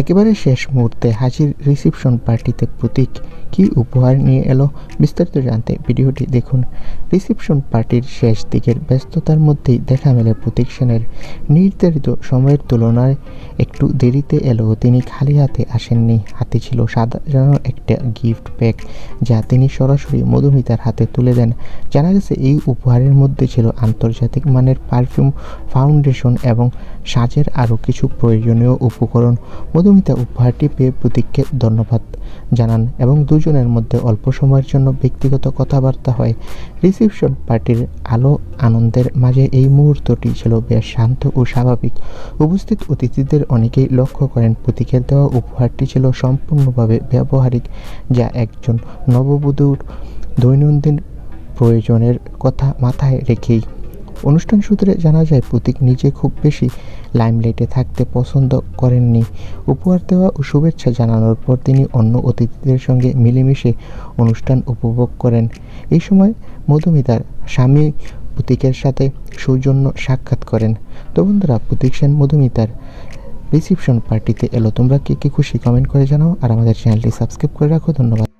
একেবারে শেষ মুহূর্তে হাজির রিসেপশন পার্টিতে প্রতীক কী উপহার নিয়ে এলো বিস্তারিত জানতে ভিডিওটি দেখুন। রিসেপশন পার্টির শেষ দিকের ব্যস্ততার মধ্যেই দেখা মেলে প্রতীক সেনের। নির্ধারিত সময়ের তুলনায় একটু দেরিতে এলেও তিনি খালি হাতে আসেননি। হাতে ছিল সাজানো একটা গিফট প্যাক, যা তিনি সরাসরি মধুমিতার হাতে তুলে দেন। জানা গেছে এই উপহারের মধ্যে ছিল আন্তর্জাতিক মানের পারফিউম, ফাউন্ডেশন এবং সাজের আরও কিছু প্রয়োজনীয় উপকরণ। মধুমিতা উপহারটি পেয়ে প্রতীককে ধন্যবাদ জানান এবং দুজনের মধ্যে অল্প সময়ের জন্য ব্যক্তিগত কথাবার্তা হয়। রিসেপশন পার্টির আলো আনন্দের মাঝে এই মুহূর্তটি ছিল বেশ শান্ত ও স্বাভাবিক। উপস্থিত অতিথিদের অনেকেই লক্ষ্য করেন প্রতীকের দেওয়া উপহারটি ছিল সম্পূর্ণভাবে ব্যবহারিক, যা একজন নববধূর দৈনন্দিন প্রয়োজনের কথা মাথায় রেখেই। অনুষ্ঠান সূত্রে জানা যায় প্রতীক নিজে খুব বেশি লাইমলাইটে থাকতে পছন্দ করেননি। উপহার দেওয়া ও শুভেচ্ছা জানানোর পর তিনি অন্য অতিথিদের সঙ্গে মিলেমিশে অনুষ্ঠান উপভোগ করেন। এই সময় মধুমিতার স্বামী প্রতীকের সাথে সৌজন্য সাক্ষাৎ করেন। তো বন্ধুরা, প্রতীক সেন মধুমিতার রিসেপশন পার্টিতে এলো। তোমরা কে কে খুশি কমেন্ট করে জানাও আর আমাদের চ্যানেলটি সাবস্ক্রাইব করে রাখো। ধন্যবাদ।